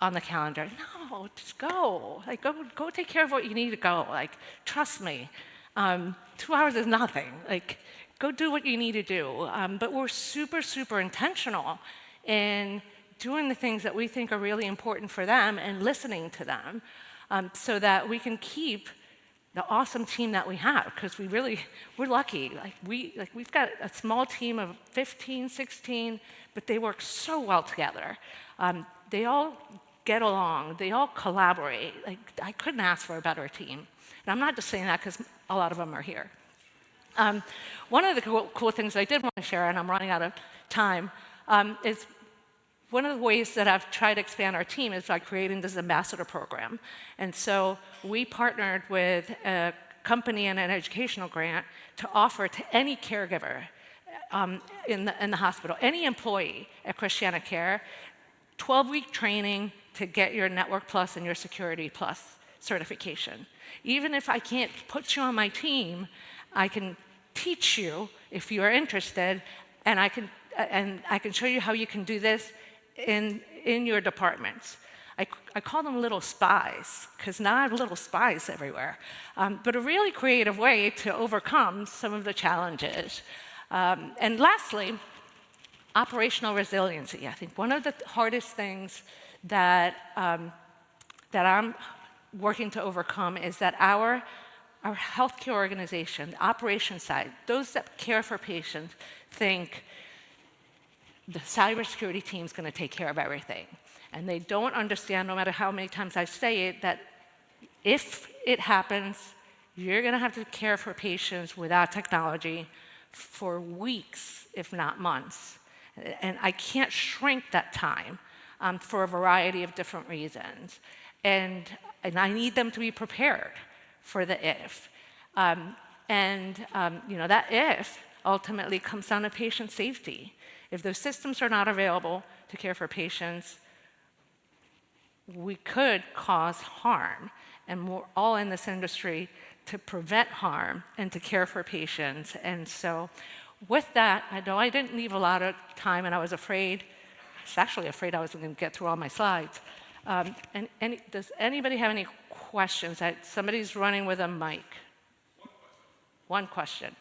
on the calendar. No, just go. Like, go take care of what you need to go. Like, trust me. 2 hours is nothing. Like, go do what you need to do. But we're super, super intentional in doing the things that we think are really important for them and listening to them so that we can keep the awesome team that we have, because we're lucky. We've got a small team of 15, 16, but they work so well together. They all get along. They all collaborate. Like, I couldn't ask for a better team. And I'm not just saying that because a lot of them are here. One of the cool things I did want to share, and I'm running out of time, is one of the ways that I've tried to expand our team is by creating this ambassador program. And so we partnered with a company and an educational grant to offer to any caregiver in the hospital, any employee at ChristianaCare, 12-week training to get your Network Plus and your Security Plus certification. Even if I can't put you on my team, I can teach you if you are interested, and I can show you how you can do this in your departments. I call them little spies, because now I have little spies everywhere. But a really creative way to overcome some of the challenges. And lastly, operational resiliency. I think one of the hardest things that I'm working to overcome is that our healthcare organization, the operations side, those that care for patients, think the cybersecurity team is going to take care of everything. And they don't understand, no matter how many times I say it, that if it happens, you're going to have to care for patients without technology for weeks, if not months. And I can't shrink that time for a variety of different reasons. And I need them to be prepared for the if. That if ultimately comes down to patient safety. If those systems are not available to care for patients, we could cause harm. And we're all in this industry to prevent harm and to care for patients. And so with that, I know I didn't leave a lot of time, and I was actually afraid I was going to get through all my slides. Does anybody have any questions? Somebody's running with a mic. One question.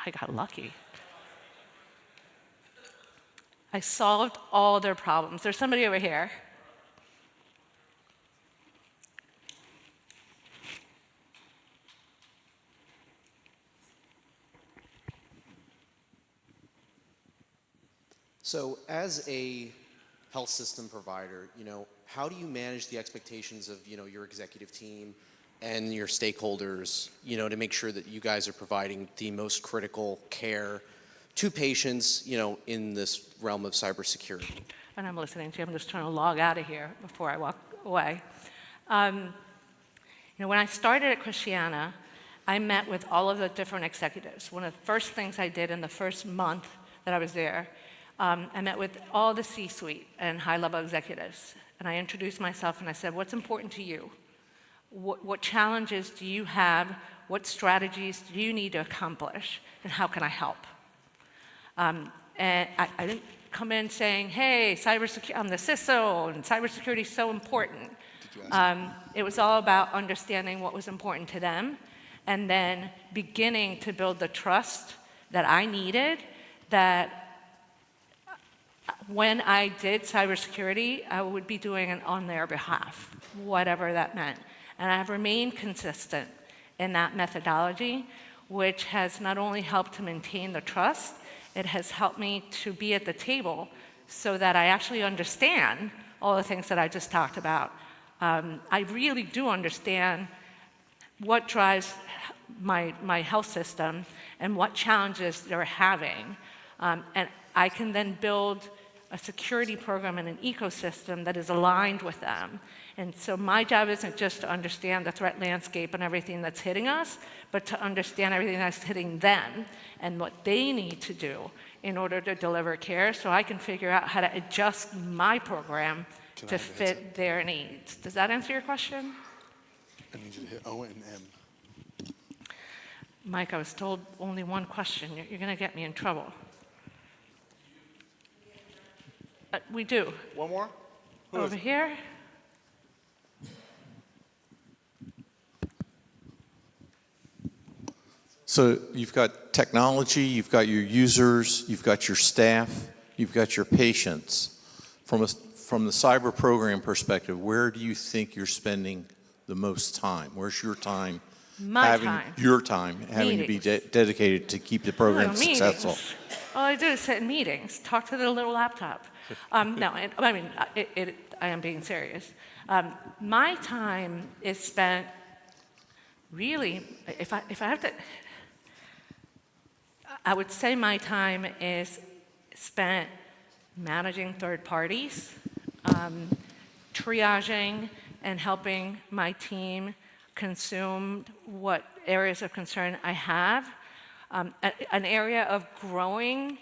I got lucky. I solved all their problems. There's somebody over here. So as a health system provider, how do you manage the expectations of, your executive team and your stakeholders, to make sure that you guys are providing the most critical care to patients, in this realm of cybersecurity? And I'm listening to you. I'm just trying to log out of here before I walk away. When I started at Christiana, I met with all of the different executives. One of the first things I did in the first month that I was there, I met with all the C-suite and high-level executives. And I introduced myself and I said, what's important to you? What challenges do you have? What strategies do you need to accomplish? And how can I help? And I didn't come in saying, hey, cybersecurity, I'm the CISO, and cybersecurity is so important. It was all about understanding what was important to them and then beginning to build the trust that I needed, that when I did cybersecurity, I would be doing it on their behalf, whatever that meant. And I've remained consistent in that methodology, which has not only helped to maintain the trust, it has helped me to be at the table so that I actually understand all the things that I just talked about. I really do understand what drives my health system and what challenges they're having. And I can then build a security program and an ecosystem that is aligned with them. And so my job isn't just to understand the threat landscape and everything that's hitting us, but to understand everything that's hitting them and what they need to do in order to deliver care, so I can figure out how to adjust my program to fit their needs. Does that answer your question? I need you to hit O and M. Mike, I was told only one question. You're going to get me in trouble. We do. One more? Over here. So you've got technology, you've got your users, you've got your staff, you've got your patients. From the cyber program perspective, where do you think you're spending the most time? Where's your time? Your time having to be dedicated to keep the program successful? All I do is sit in meetings, talk to the little laptop. No, I am being serious. My time is spent really, if I have to, I would say my time is spent managing third parties, triaging and helping my team consume what areas of concern I have. An area of growing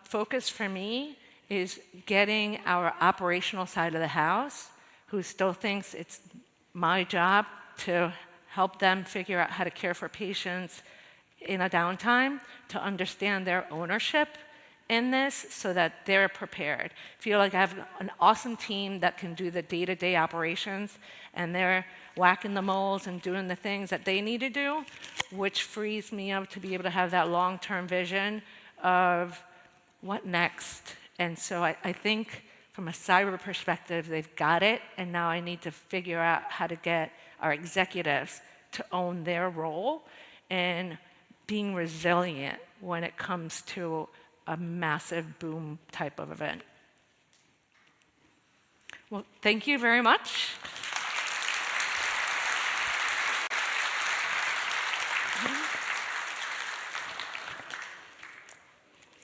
focus for me is getting our operational side of the house, who still thinks it's my job to help them figure out how to care for patients in a downtime, to understand their ownership in this so that they're prepared. I feel like I have an awesome team that can do the day-to-day operations, and they're whacking the moles and doing the things that they need to do, which frees me up to be able to have that long-term vision of what next. And so I think from a cyber perspective, they've got it, and now I need to figure out how to get our executives to own their role in being resilient when it comes to a massive boom type of event. Well, thank you very much.